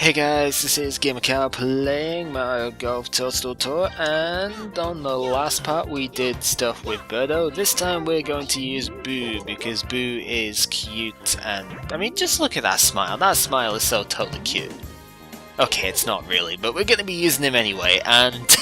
Hey guys, this is gamercal playing Mario Golf Toadstool Tour, and on the last part we did stuff with Birdo. This time we're going to use Boo, because Boo is cute, and I mean, just look at that smile. That smile is so totally cute. Okay, it's not really, but we're going to be using him anyway, and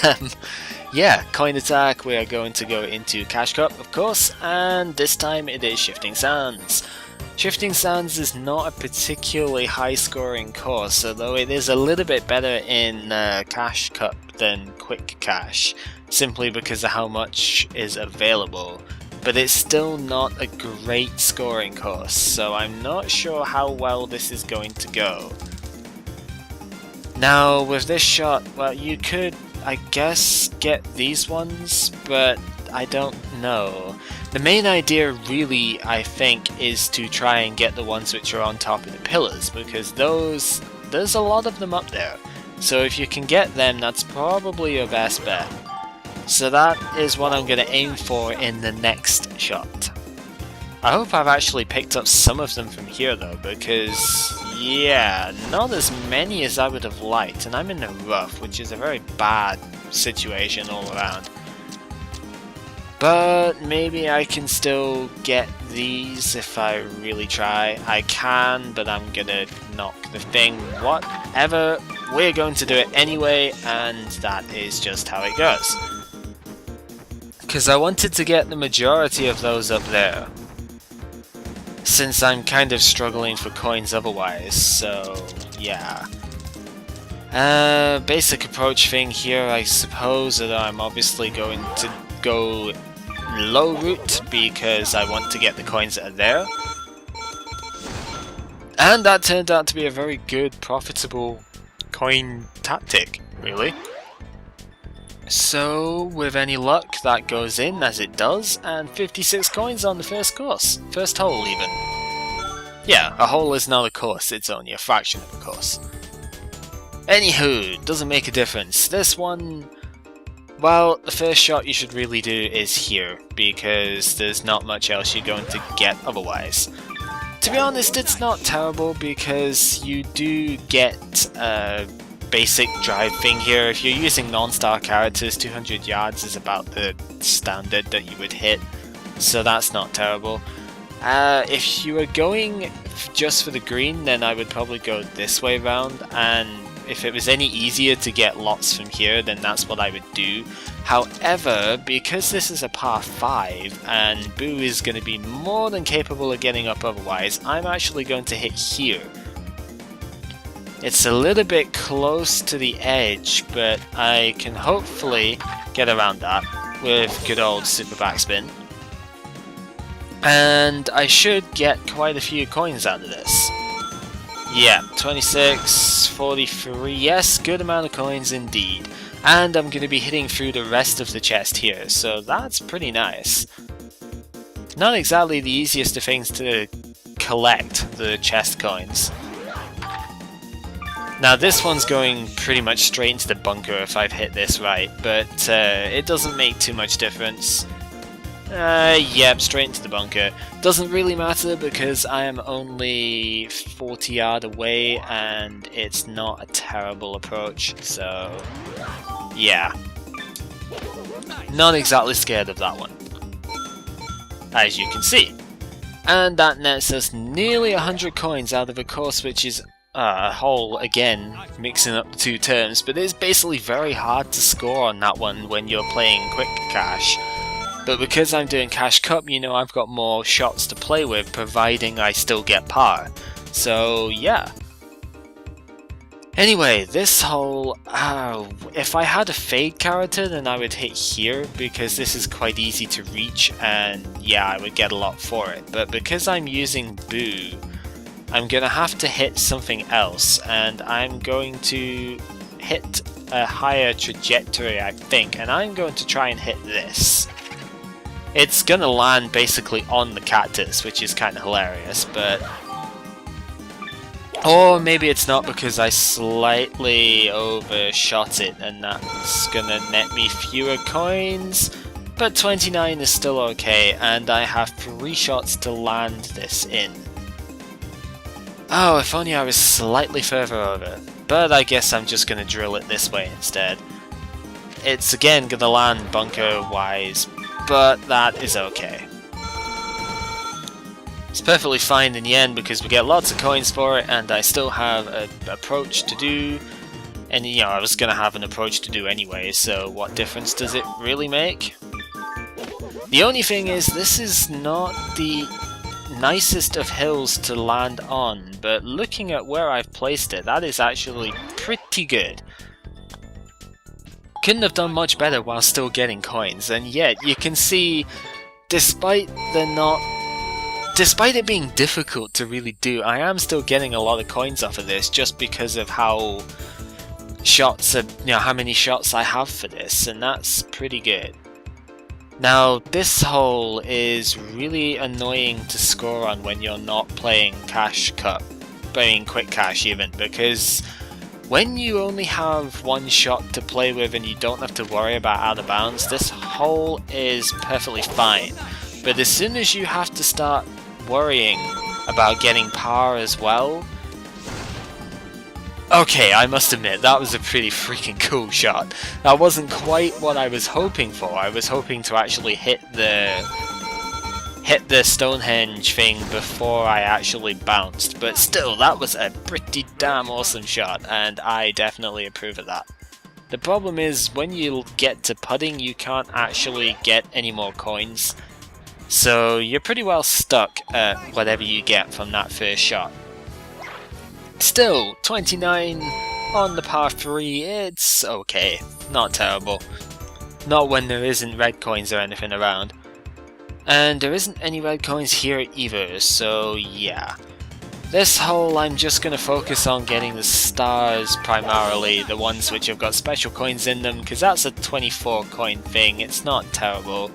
yeah, coin attack, we are going to go into Cash Cup, of course, and this time it is Shifting Sands. Shifting Sands is not a particularly high scoring course, although it is a little bit better in Cash Cup than Quick Cash, simply because of how much is available. But it's still not a great scoring course, so I'm not sure how well this is going to go. Now with this shot, well, you could, I guess, get these ones, but I don't know. The main idea really, I think, is to try and get the ones which are on top of the pillars, because there's a lot of them up there. So if you can get them, that's probably your best bet. So that is what I'm going to aim for in the next shot. I hope I've actually picked up some of them from here though, because yeah, not as many as I would have liked, and I'm in the rough, which is a very bad situation all around. But maybe I can still get these if I really try. I can, but I'm gonna knock the thing. Whatever, we're going to do it anyway, and that is just how it goes. Because I wanted to get the majority of those up there, since I'm kind of struggling for coins otherwise, so yeah. Basic approach thing here, I suppose, that I'm obviously going to go low route because I want to get the coins that are there. And that turned out to be a very good, profitable coin tactic, really. So, with any luck, that goes in as it does, and 56 coins on the first course. First hole, even. Yeah, a hole is not a course, it's only a fraction of a course. Anywho, doesn't make a difference. This one, well, the first shot you should really do is here, because there's not much else you're going to get otherwise. To be honest, it's not terrible, because you do get a basic drive thing here. If you're using non-star characters, 200 yards is about the standard that you would hit, so that's not terrible. If you were going just for the green, then I would probably go this way round, and if it was any easier to get lots from here, then that's what I would do. However, because this is a par 5 and Boo is going to be more than capable of getting up otherwise, I'm actually going to hit here. It's a little bit close to the edge, but I can hopefully get around that with good old super backspin. And I should get quite a few coins out of this. Yeah, 26, 43, yes, good amount of coins indeed. And I'm going to be hitting through the rest of the chest here, so that's pretty nice. Not exactly the easiest of things to collect, the chest coins. Now this one's going pretty much straight into the bunker if I've hit this right, but it doesn't make too much difference. Yep, straight into the bunker. Doesn't really matter because I am only 40 yards away and it's not a terrible approach, so yeah. Not exactly scared of that one, as you can see. And that nets us nearly 100 coins out of a course which is a hole, again, mixing up the two terms, but it's basically very hard to score on that one when you're playing Quick Cash. But because I'm doing Cash Cup, you know, I've got more shots to play with, providing I still get par. So, yeah. Anyway, this hole, if I had a fade character, then I would hit here, because this is quite easy to reach, and yeah, I would get a lot for it. But because I'm using Boo, I'm gonna have to hit something else, and I'm going to hit a higher trajectory, I think, and I'm going to try and hit this. It's gonna land basically on the cactus, which is kind of hilarious, but... Or maybe it's not because I slightly overshot it and that's gonna net me fewer coins, but 29 is still okay, and I have 3 shots to land this in. Oh, if only I was slightly further over. But I guess I'm just gonna drill it this way instead. It's again gonna land bunker-wise, but that is okay. It's perfectly fine in the end because we get lots of coins for it, and I still have an approach to do. And you know, I was gonna have an approach to do anyway, so what difference does it really make? The only thing is, this is not the nicest of hills to land on, but looking at where I've placed it, that is actually pretty good. Couldn't have done much better while still getting coins, and yet you can see, despite it being difficult to really do, I am still getting a lot of coins off of this just because of how many shots I have for this, and that's pretty good. Now, this hole is really annoying to score on when you're not playing Cash Cup, playing Quick Cash even, because when you only have one shot to play with and you don't have to worry about out of bounds, this hole is perfectly fine. But as soon as you have to start worrying about getting par as well, okay, I must admit, that was a pretty freaking cool shot. That wasn't quite what I was hoping for. I was hoping to actually hit the Stonehenge thing before I actually bounced, but still, that was a pretty damn awesome shot, and I definitely approve of that. The problem is, when you get to putting, you can't actually get any more coins, so you're pretty well stuck at whatever you get from that first shot. Still, 29 on the par 3, it's okay, not terrible. Not when there isn't red coins or anything around. And there isn't any red coins here either, so yeah. This hole I'm just going to focus on getting the stars primarily, the ones which have got special coins in them, because that's a 24 coin thing, it's not terrible.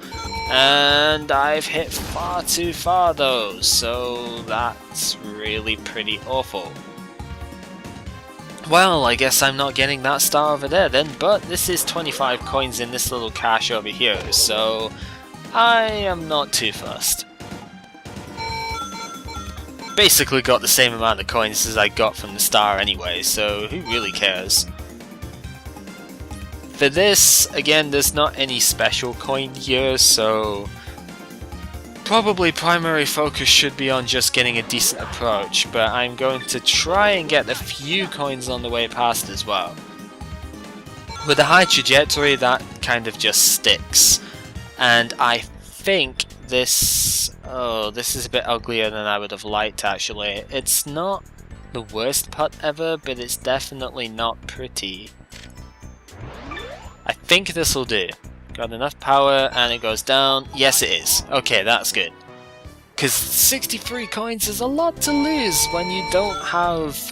And I've hit far too far though, so that's really pretty awful. Well, I guess I'm not getting that star over there then, but this is 25 coins in this little cache over here, so I am not too fussed. Basically got the same amount of coins as I got from the star anyway, so who really cares? For this, again, there's not any special coin here, so probably primary focus should be on just getting a decent approach, but I'm going to try and get a few coins on the way past as well. With a high trajectory, that kind of just sticks, and I think this is a bit uglier than I would have liked actually. It's not the worst putt ever, but it's definitely not pretty. I think this will do. Got enough power and it goes down. Yes it is. Okay, that's good. Because 63 coins is a lot to lose when you don't have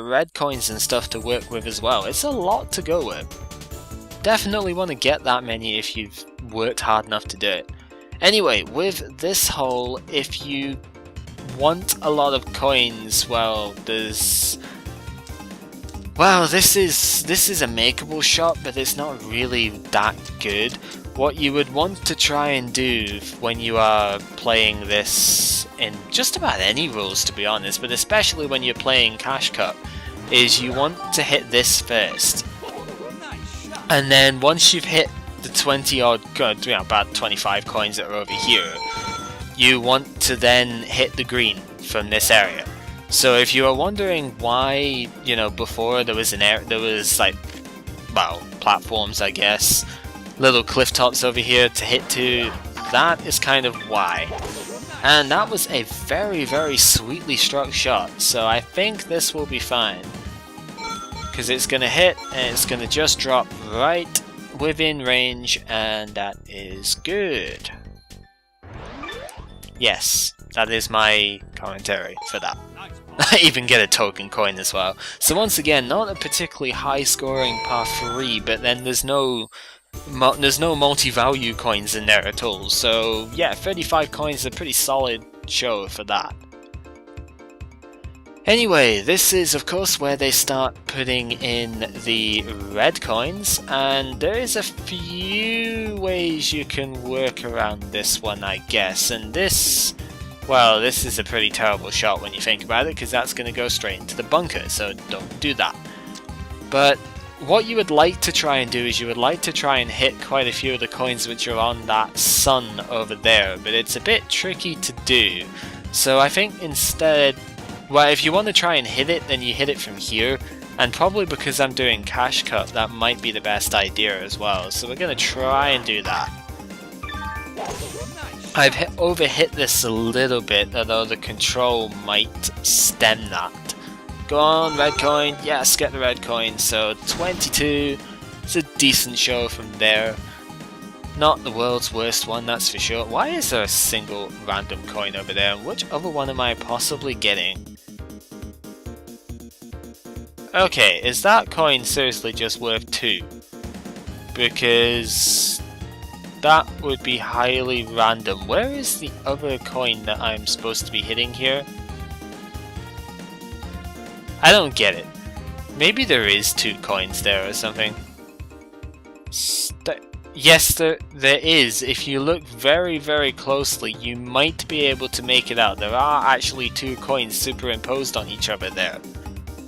red coins and stuff to work with as well. It's a lot to go with. Definitely want to get that many if you've worked hard enough to do it. Anyway, with this hole, if you want a lot of coins, well, this is a makeable shot, but it's not really that good. What you would want to try and do when you are playing this in just about any rules, to be honest, but especially when you're playing Cash Cup, is you want to hit this first. And then once you've hit the 20 odd, about 25 coins that are over here, you want to then hit the green from this area. So if you are wondering why, before there was platforms, I guess, little cliff tops over here to hit to, that is kind of why. And that was a very, very sweetly struck shot, so I think this will be fine. Because it's going to hit, and it's going to just drop right within range, and that is good. Yes, that is my commentary for that. I even get a token coin as well. So once again, not a particularly high scoring par 3, but then there's no multi-value coins in there at all. So yeah, 35 coins is a pretty solid show for that. Anyway, this is of course where they start putting in the red coins, and there is a few ways you can work around this one, I guess, and this Well, this is a pretty terrible shot when you think about it, because that's going to go straight into the bunker, so don't do that. But what you would like to try and do is you would like to try and hit quite a few of the coins which are on that sun over there, but it's a bit tricky to do. So I think instead, well, if you want to try and hit it, then you hit it from here, and probably because I'm doing Cash Cup, that might be the best idea as well, so we're going to try and do that. I've overhit this a little bit, although the control might stem that. Go on, red coin, yes, get the red coin, so 22, it's a decent show from there. Not the world's worst one, that's for sure. Why is there a single random coin over there, and which other one am I possibly getting? Okay, is that coin seriously just worth 2? Because that would be highly random. Where is the other coin that I'm supposed to be hitting here? I don't get it. Maybe there is 2 coins there or something. Yes, there is. If you look very, very closely, you might be able to make it out. There are actually 2 coins superimposed on each other there.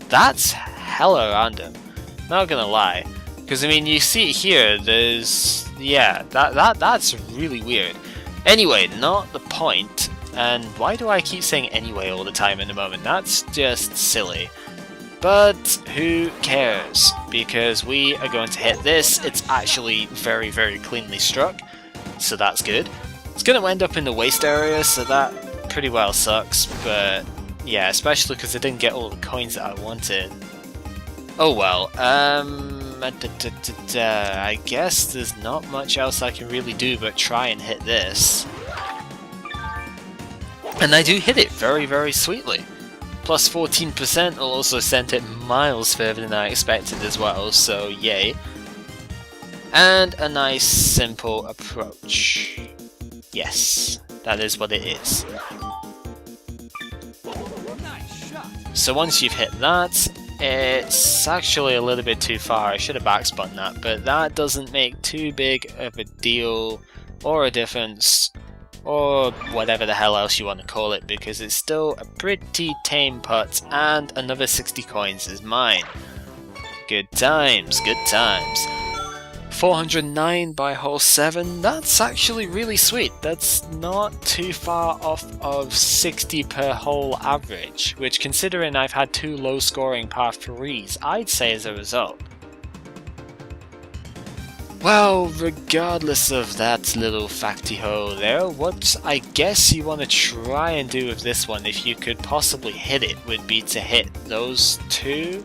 That's hella random. Not gonna lie. Because, I mean, you see here, there's... yeah, that's really weird. Anyway, not the point. And why do I keep saying anyway all the time in the moment? That's just silly. But who cares? Because we are going to hit this. It's actually very, very cleanly struck. So that's good. It's going to end up in the waste area, so that pretty well sucks. But yeah, especially because I didn't get all the coins that I wanted. Oh well, I guess there's not much else I can really do but try and hit this. And I do hit it very, very sweetly. Plus 14% will also send it miles further than I expected as well, so yay. And a nice simple approach. Yes, that is what it is. So once you've hit that, it's actually a little bit too far. I should have back spun that, but that doesn't make too big of a deal or a difference, or whatever the hell else you want to call it, because it's still a pretty tame putt, and another 60 coins is mine. Good times, good times. 409 by hole 7, that's actually really sweet. That's not too far off of 60 per hole average, which, considering I've had 2 low scoring par 3s, I'd say is a result. Well, regardless of that little facty hole there, what I guess you want to try and do with this one, if you could possibly hit it, would be to hit those 2.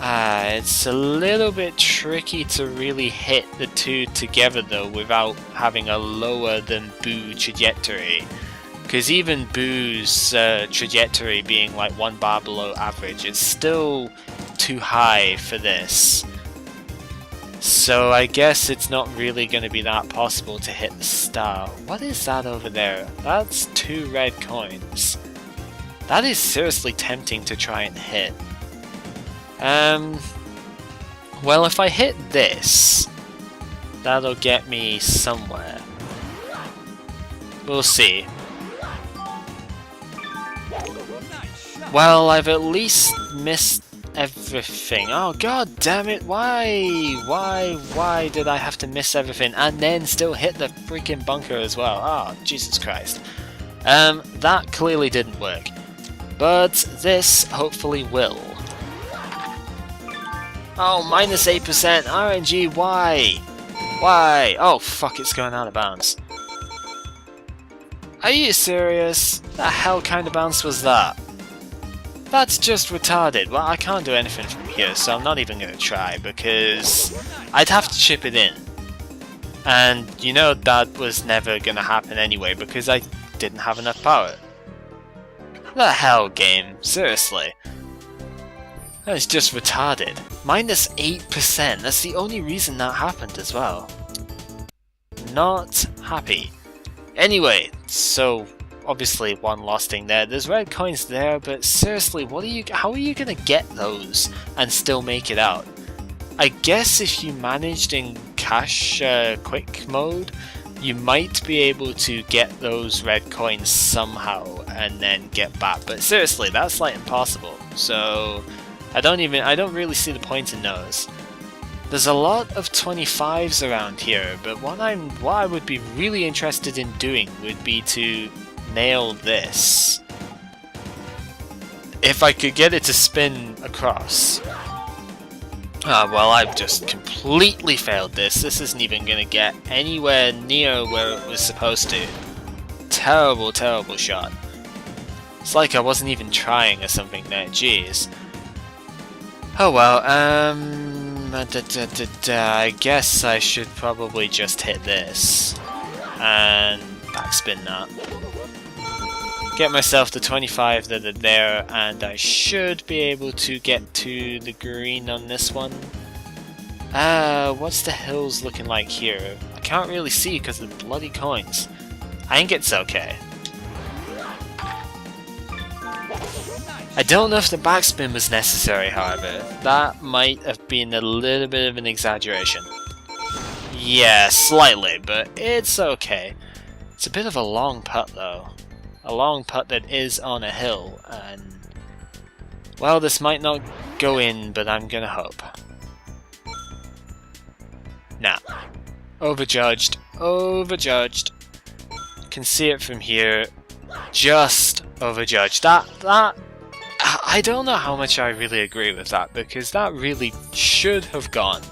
It's a little bit tricky to really hit the 2 together though without having a lower than Boo trajectory. Because even Boo's trajectory being like 1 bar below average, it's still too high for this. So I guess it's not really going to be that possible to hit the star. What is that over there? That's 2 red coins. That is seriously tempting to try and hit. Well, if I hit this, that'll get me somewhere. We'll see. Well, I've at least missed everything. Oh god damn it, why did I have to miss everything and then still hit the freaking bunker as well? Oh, Jesus Christ. That clearly didn't work. But this hopefully will. Oh, minus 8%, RNG, why? Why? Oh fuck, it's going out of bounds. Are you serious? The hell kind of bounce was that? That's just retarded. Well, I can't do anything from here, so I'm not even going to try, because I'd have to chip it in. And you know that was never going to happen anyway, because I didn't have enough power. The hell, game? Seriously. That's just retarded. Minus 8%, that's the only reason that happened as well. Not happy. Anyway, so obviously 1 lost thing there. There's red coins there, but seriously, how are you gonna get those and still make it out? I guess if you managed in cash quick mode, you might be able to get those red coins somehow and then get back, but seriously, that's like impossible. So I don't really see the point in those. There's a lot of 25s around here, but what I would be really interested in doing would be to nail this. If I could get it to spin across. Well, I've just completely failed this. This isn't even going to get anywhere near where it was supposed to. Terrible, terrible shot. It's like I wasn't even trying or something there, jeez. Oh well, I guess I should probably just hit this. And backspin that. Get myself the 25 that are there, and I should be able to get to the green on this one. What's the hills looking like here? I can't really see because of the bloody coins. I think it's okay. I don't know if the backspin was necessary, however. That might have been a little bit of an exaggeration. Yeah, slightly, but it's okay. It's a bit of a long putt though. A long putt that is on a hill, and well, this might not go in, but I'm gonna hope. Nah. Overjudged. Overjudged. Can see it from here. Just overjudged. That I don't know how much I really agree with that, because that really should have gone.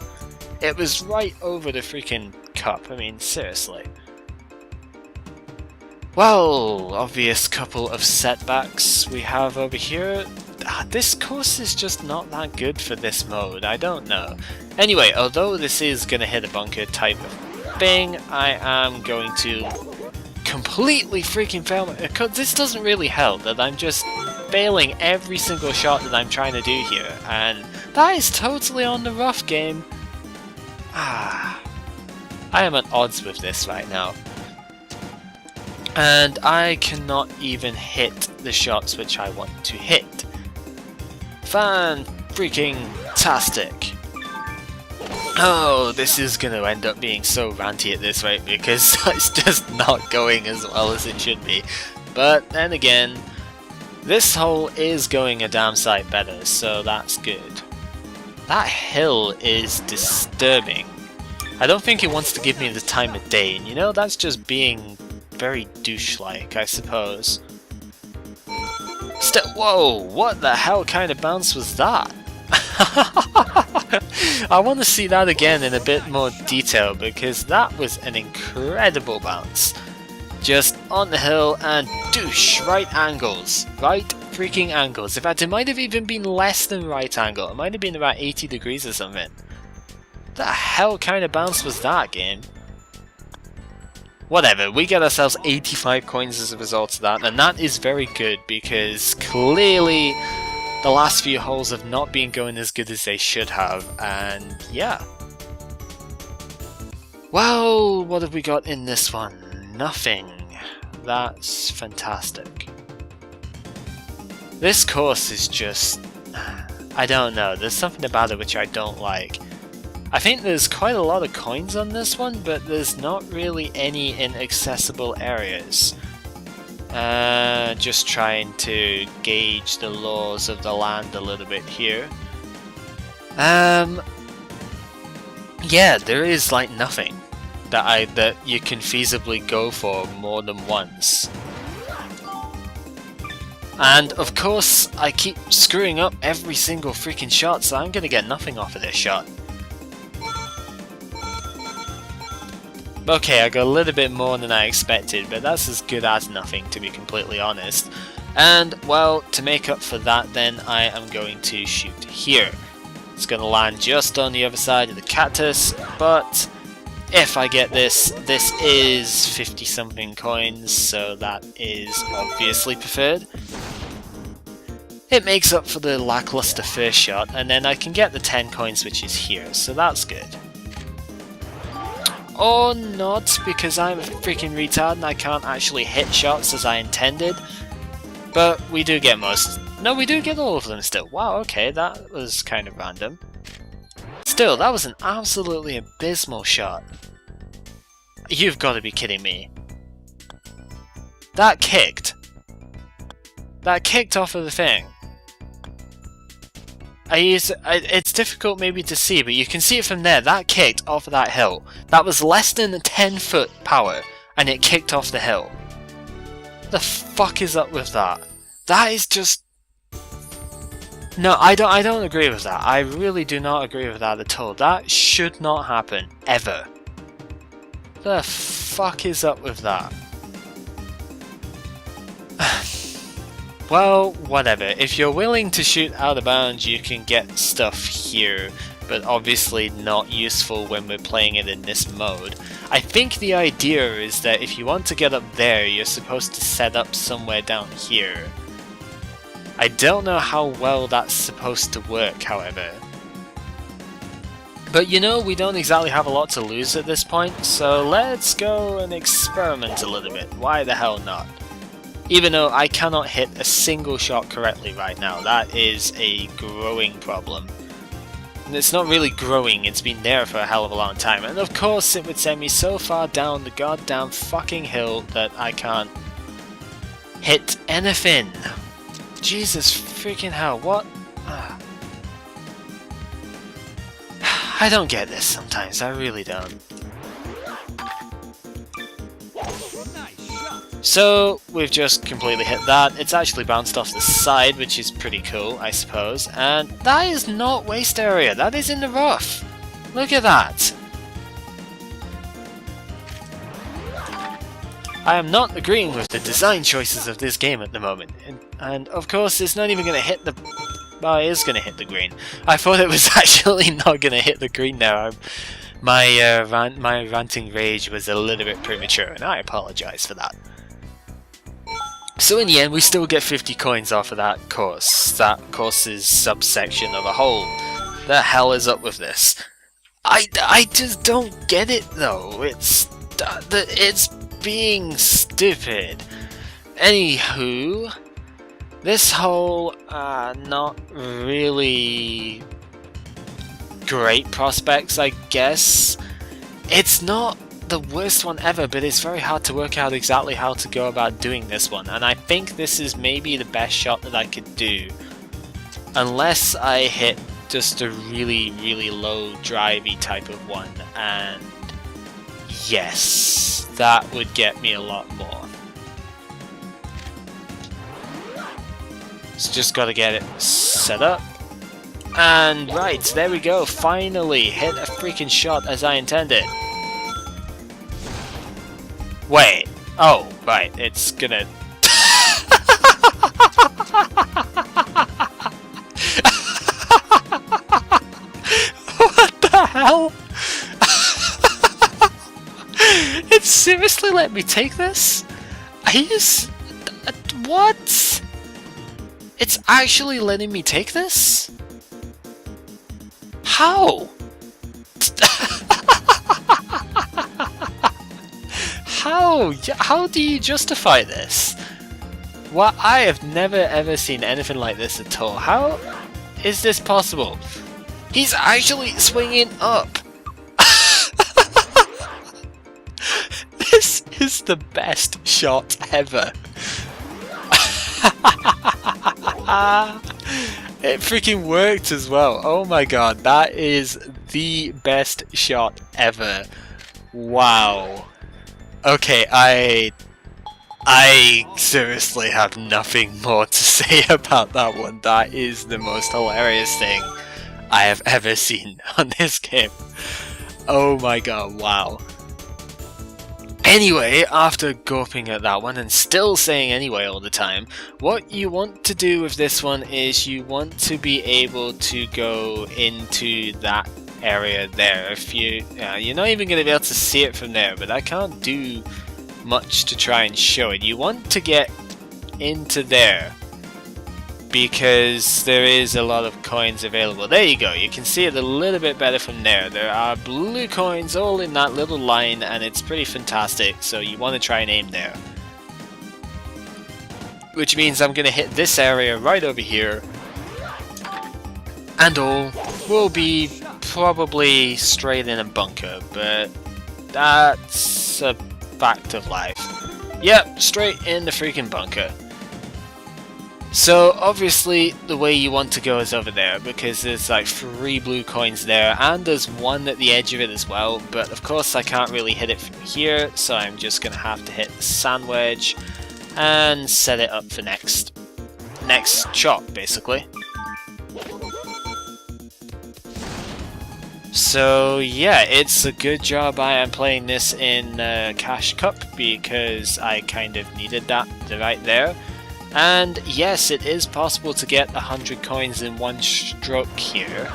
It was right over the freaking cup. I mean, seriously. Well, obvious couple of setbacks we have over here. This course is just not that good for this mode, I don't know. Anyway, although this is going to hit a bunker type of thing, I am going to completely freaking fail. This doesn't really help that I'm just failing every single shot that I'm trying to do here, and that is totally on the rough game. I am at odds with this right now. And I cannot even hit the shots which I want to hit. Fan-freaking-tastic. Oh, this is going to end up being so ranty at this rate because it's just not going as well as it should be. But then again, this hole is going a damn sight better, so that's good. That hill is disturbing. I don't think it wants to give me the time of day, and you know, that's just being very douche-like, I suppose. Whoa, what the hell kind of bounce was that? I want to see that again in a bit more detail, because that was an incredible bounce. Just on the hill and douche, right angles. Right freaking angles. In fact, it might have even been less than right angle. It might have been about 80 degrees or something. The hell kind of bounce was that, game? Whatever, we get ourselves 85 coins as a result of that, and that is very good because clearly the last few holes have not been going as good as they should have, and yeah. Well, what have we got in this one? Nothing. That's fantastic. This course is just... I don't know, there's something about it which I don't like. I think there's quite a lot of coins on this one, but there's not really any inaccessible areas. Just trying to gauge the laws of the land a little bit here. Yeah, there is like nothing that you can feasibly go for more than once. And of course, I keep screwing up every single freaking shot, so I'm gonna get nothing off of this shot. Okay, I got a little bit more than I expected, but that's as good as nothing, to be completely honest. And, well, to make up for that then, I am going to shoot here. It's going to land just on the other side of the cactus, but if I get this, this is 50 something coins, so that is obviously preferred. It makes up for the lackluster first shot, and then I can get the 10 coins which is here, so that's good. Or not, because I'm a freaking retard and I can't actually hit shots as I intended. But we do get most. No, we do get all of them still. Wow, okay, that was kind of random. Still, that was an absolutely abysmal shot. You've got to be kidding me. That kicked. That kicked off of the thing. It's difficult maybe to see, but you can see it from there. That kicked off of that hill. That was less than a 10-foot power, and it kicked off the hill. What the fuck is up with that? That is just... No, I don't agree with that. I really do not agree with that at all. That should not happen, ever. The fuck is up with that? Well, whatever. If you're willing to shoot out of bounds, you can get stuff here, but obviously not useful when we're playing it in this mode. I think the idea is that if you want to get up there, you're supposed to set up somewhere down here. I don't know how well that's supposed to work, however. But you know, we don't exactly have a lot to lose at this point, so let's go and experiment a little bit. Why the hell not? Even though I cannot hit a single shot correctly right now, that is a growing problem. And it's not really growing, it's been there for a hell of a long time. And of course it would send me so far down the goddamn fucking hill that I can't hit anything. Jesus freaking hell, what? I don't get this sometimes, I really don't. So, we've just completely hit that. It's actually bounced off the side, which is pretty cool, I suppose. And that is not waste area, that is in the rough. Look at that. I am not agreeing with the design choices of this game at the moment. And of course, it's not even going to hit the... Well, it is going to hit the green. I thought it was actually not going to hit the green there. My ranting rage was a little bit premature, and I apologize for that. So in the end, we still get 50 coins off of that course's subsection of a whole. The hell is up with this? I just don't get it though. It's being stupid. Anywho, this whole not really great prospects, I guess. It's not the worst one ever, but it's very hard to work out exactly how to go about doing this one, and I think this is maybe the best shot that I could do, unless I hit just a really, really low drivey type of one, and yes, that would get me a lot more. So just gotta get it set up. And right, there we go, finally hit a freaking shot as I intended. Wait, oh, right, it's gonna... What the hell? It seriously let me take this? Are you what? It's actually letting me take this? How? How do you justify this? Well, I have never ever seen anything like this at all. How is this possible? He's actually swinging up! This is the best shot ever. It freaking worked as well. Oh my god, that is the best shot ever. Wow. Okay, I seriously have nothing more to say about that one. That is the most hilarious thing I have ever seen on this game. Oh my god, wow. Anyway, after gawping at that one and still saying anyway all the time, what you want to do with this one is you want to be able to go into that area there. If you're not even going to be able to see it from there, but I can't do much to try and show it. You want to get into there because there is a lot of coins available. There you go, you can see it a little bit better from there. There are blue coins all in that little line and it's pretty fantastic, so you want to try and aim there. Which means I'm going to hit this area right over here, and all will be probably straight in a bunker, but That's a fact of life. Yep, straight in the freaking bunker. So obviously the way you want to go is over there, because there's like 3 blue coins there, and there's 1 at the edge of it as well, but of course I can't really hit it from here, so I'm just going to have to hit the sand wedge and set it up for next shot, basically. So yeah, it's a good job I am playing this in Cash Cup, because I kind of needed that right there. And yes, it is possible to get 100 coins in one stroke here.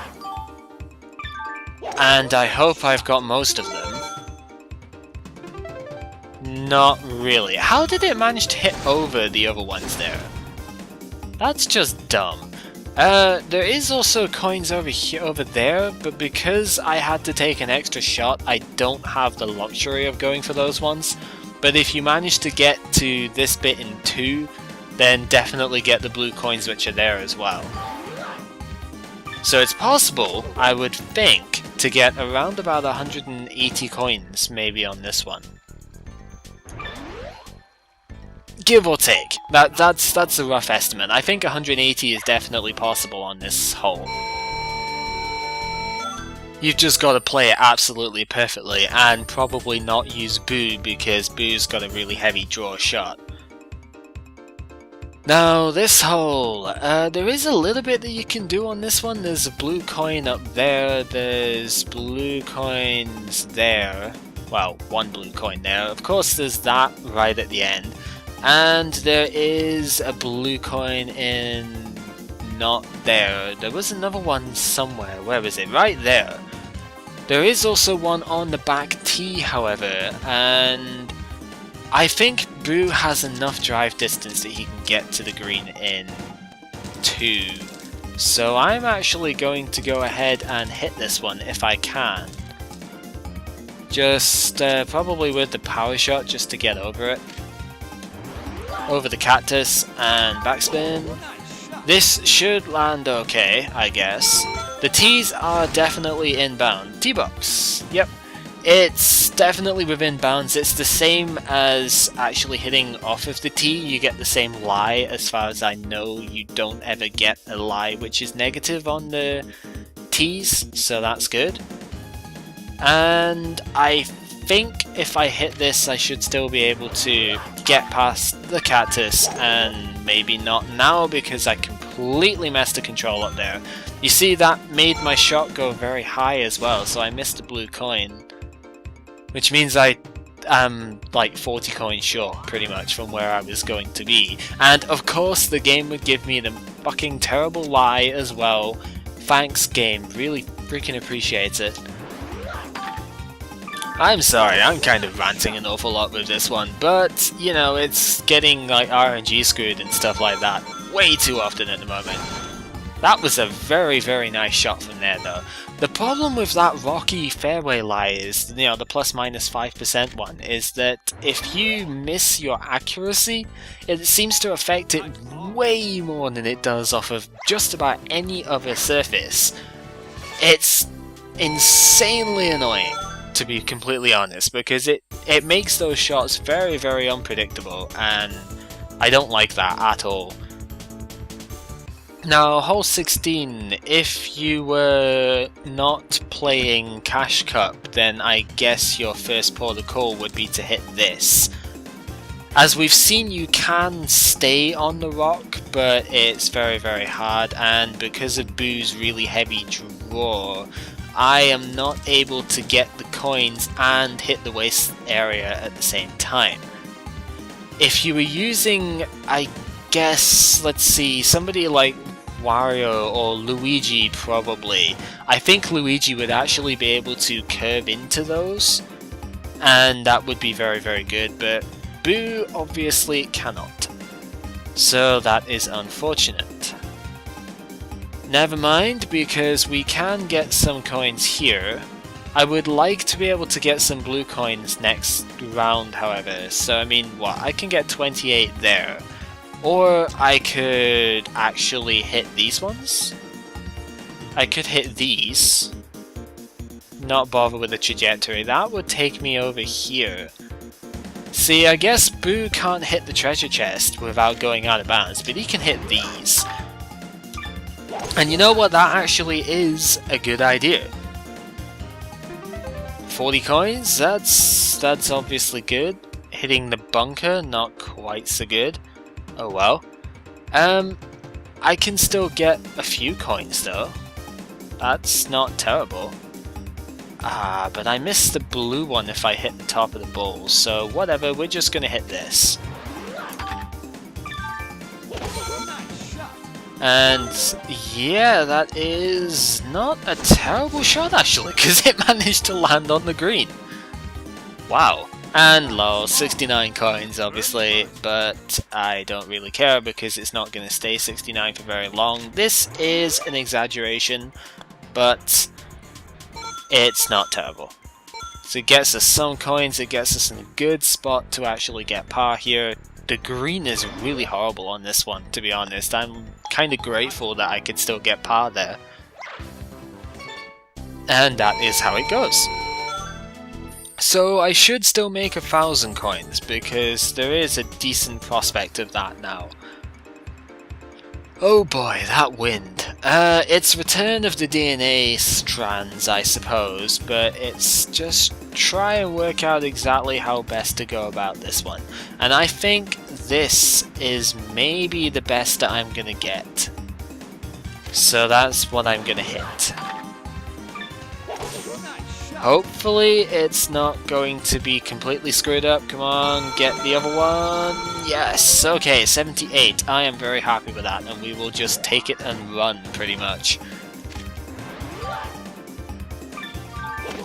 And I hope I've got most of them. Not really. How did it manage to hit over the other ones there? That's just dumb. There is also coins over here, over there, but because I had to take an extra shot, I don't have the luxury of going for those ones. But if you manage to get to this bit in 2, then definitely get the blue coins which are there as well. So it's possible, I would think, to get around about 180 coins maybe on this one. Give or take. That's a rough estimate. I think 180 is definitely possible on this hole. You've just got to play it absolutely perfectly and probably not use Boo, because Boo's got a really heavy draw shot. Now this hole, there is a little bit that you can do on this one. There's a blue coin up there, there's blue coins there, well, 1 blue coin there, of course there's that right at the end, and there is a blue coin in, not there, there was another one somewhere, where is it, right there. There is also one on the back tee however, and I think Boo has enough drive distance that he can get to the green in 2. So I'm actually going to go ahead and hit this one if I can. Just probably with the power shot just to get over it. Over the cactus and backspin. This should land okay, I guess. The tees are definitely inbound. T-box, yep. It's definitely within bounds. It's the same as actually hitting off of the tee. You get the same lie. As far as I know, you don't ever get a lie which is negative on the tees, so that's good. And I think if I hit this, I should still be able to get past the cactus, and maybe not now because I completely messed the control up there. You see, that made my shot go very high as well, so I missed a blue coin. Which means I am like 40 coins short, pretty much, from where I was going to be. And of course the game would give me the fucking terrible lie as well. Thanks game, really freaking appreciate it. I'm sorry, I'm kind of ranting an awful lot with this one, but, you know, it's getting like RNG screwed and stuff like that way too often at the moment. That was a very, very nice shot from there though. The problem with that rocky fairway lie is, you know, the ±5% one, is that if you miss your accuracy, it seems to affect it way more than it does off of just about any other surface. It's insanely annoying, to be completely honest, because it makes those shots very, very unpredictable, and I don't like that at all. Now, hole 16, if you were not playing Cash Cup, then I guess your first protocol would be to hit this. As we've seen, you can stay on the rock, but it's very, very hard, and because of Boo's really heavy draw, I am not able to get the coins and hit the waist area at the same time. If you were using, I guess, let's see, somebody like Wario or Luigi probably. I think Luigi would actually be able to curve into those, and that would be very, very good, but Boo obviously cannot. So that is unfortunate. Never mind, because we can get some coins here. I would like to be able to get some blue coins next round, however, so I mean, what, I can get 28 there. Or I could actually hit these ones. I could hit these. not bother with the trajectory. That would take me over here. See, I guess Boo can't hit the treasure chest without going out of bounds, but he can hit these. And you know what? That actually is a good idea. 40 coins, that's obviously good. Hitting the bunker, not quite so good. Oh well. I can still get a few coins though. That's not terrible. Ah, but I missed the blue one if I hit the top of the bowl, so whatever, we're just gonna hit this. And yeah, that is not a terrible shot actually, because it managed to land on the green. Wow. And lol, 69 coins obviously, but I don't really care because it's not going to stay 69 for very long. This is an exaggeration, but it's not terrible. So it gets us some coins, it gets us in a good spot to actually get par here. The green is really horrible on this one, to be honest. I'm kind of grateful that I could still get par there. And that is how it goes. So I should still make 1,000 coins, because there is a decent prospect of that now. Oh boy, that wind. It's return of the DNA strands, I suppose, but it's just try and work out exactly how best to go about this one. And I think this is maybe the best that I'm gonna get. So that's what I'm gonna hit. Hopefully it's not going to be completely screwed up. Come on, get the other one. Yes, okay, 78. I am very happy with that, and we will just take it and run, pretty much.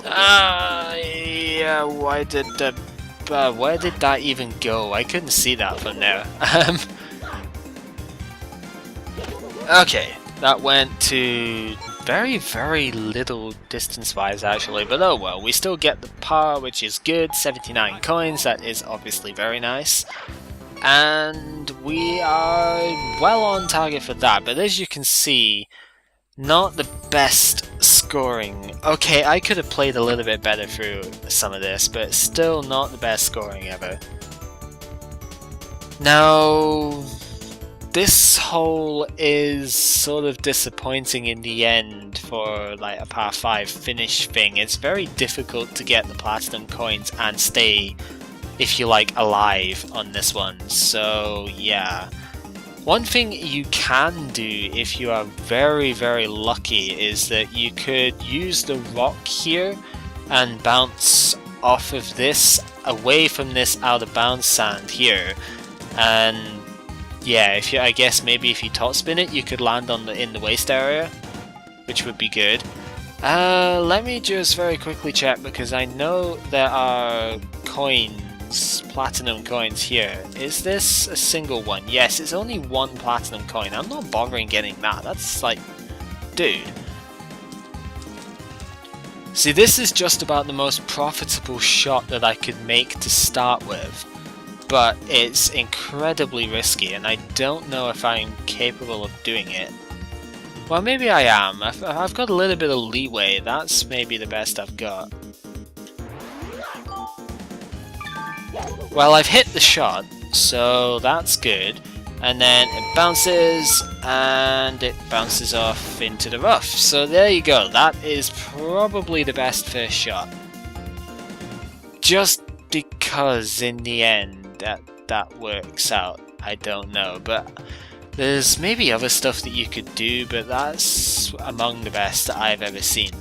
Yeah, where did that even go? I couldn't see that from there. Okay, that went to very little distance-wise actually, but oh well, we still get the par, which is good. 79 coins, that is obviously very nice. And we are well on target for that, but as you can see, not the best scoring. Okay, I could have played a little bit better through some of this, but still not the best scoring ever. Now, this hole is sort of disappointing in the end for like a par 5 finish thing. It's very difficult to get the platinum coins and stay, if you like, alive on this one. So yeah. One thing you can do if you are very lucky is that you could use the rock here and bounce off of this, away from this out of bounds sand here. And yeah, I guess maybe if you top spin it, you could land on in the waste area, which would be good. Let me just very quickly check, because I know there are coins, platinum coins here. Is this a single one? Yes, it's only one platinum coin. I'm not bothering getting that. That's like, dude. See, this is just about the most profitable shot that I could make to start with. But it's incredibly risky, and I don't know if I'm capable of doing it. Well, maybe I am. I've got a little bit of leeway. That's maybe the best I've got. Well, I've hit the shot, so that's good. And then it bounces, and it bounces off into the rough. So there you go. That is probably the best first shot. Just because in the end, that works out. I don't know, but there's maybe other stuff that you could do, but that's among the best that I've ever seen.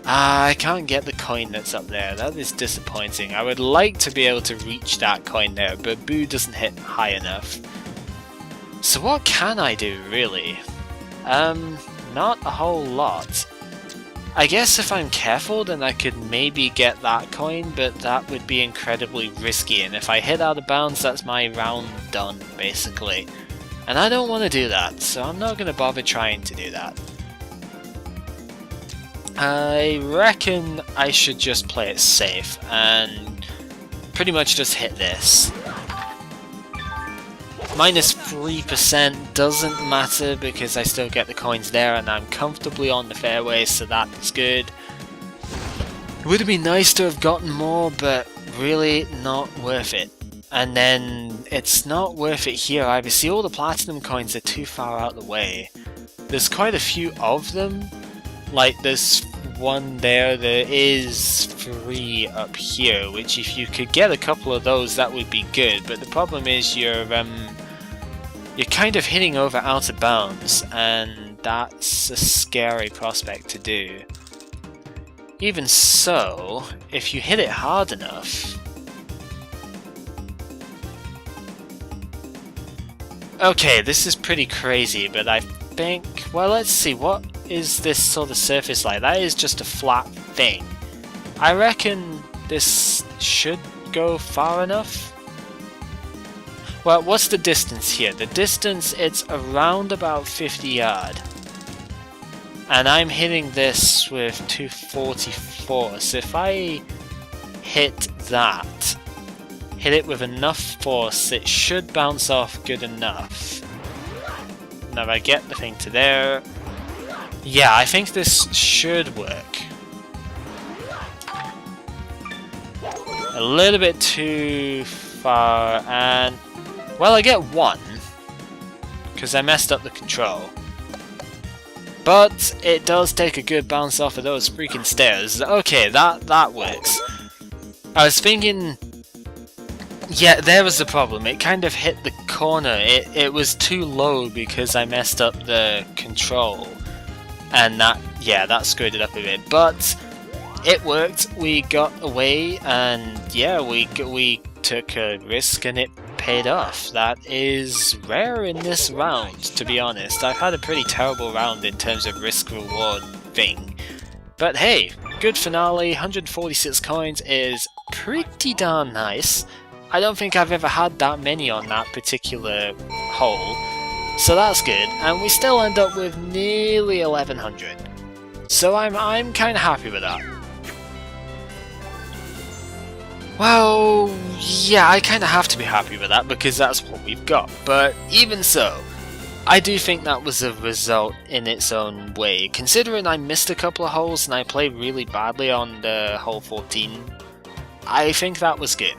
I can't get the coin that's up there. That is disappointing. I would like to be able to reach that coin there, but Boo doesn't hit high enough. So what can I do, really? Not a whole lot. I guess if I'm careful, then I could maybe get that coin, but that would be incredibly risky, and if I hit out of bounds, that's my round done, basically. And I don't want to do that, so I'm not going to bother trying to do that. I reckon I should just play it safe, and pretty much just hit this. Minus 3% doesn't matter because I still get the coins there and I'm comfortably on the fairway, so that is good. would have been nice to have gotten more, but really not worth it. And then it's not worth it here either. See, all the platinum coins are too far out of the way. There's quite a few of them. Like there's one there is 3 up here, which if you could get a couple of those that would be good, but the problem is you're kind of hitting over out of bounds, and that's a scary prospect to do. Even so, if you hit it hard enough... Okay, this is pretty crazy, but I think... Well, let's see, what is this sort of surface like? That is just a flat thing. I reckon this should go far enough. Well, what's the distance here? The distance, it's around about 50 yards. And I'm hitting this with 244, so if I hit that, hit it with enough force, it should bounce off good enough. Now if I get the thing to there... Yeah, I think this should work. A little bit too far, and... Well, I get 1, because I messed up the control. But it does take a good bounce off of those freaking stairs. Okay, that works. I was thinking... Yeah, there was the problem. It kind of hit the corner. It was too low because I messed up the control. And that screwed it up a bit. But it worked. We got away, and yeah, we took a risk and it paid off. That is rare in this round, to be honest. I've had a pretty terrible round in terms of risk-reward thing. But hey, good finale. 146 coins is pretty darn nice. I don't think I've ever had that many on that particular hole. So that's good, and we still end up with nearly 1100. So I'm kind of happy with that. Well, yeah, I kind of have to be happy with that because that's what we've got. But even so, I do think that was a result in its own way. Considering I missed a couple of holes and I played really badly on the hole 14, I think that was good.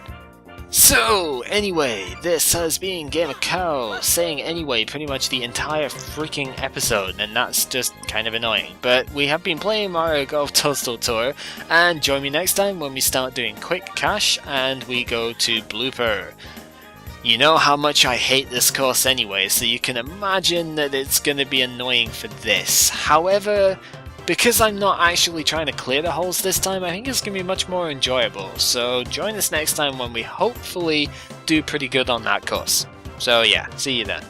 So, anyway, this has been gamercal saying anyway pretty much the entire freaking episode, and that's just kind of annoying. But we have been playing Mario Golf Toadstool Tour, and join me next time when we start doing Quick Cash and we go to Blooper. You know how much I hate this course anyway, so you can imagine that it's going to be annoying for this. However, because I'm not actually trying to clear the holes this time, I think it's going to be much more enjoyable. So join us next time when we hopefully do pretty good on that course. So yeah, see you then.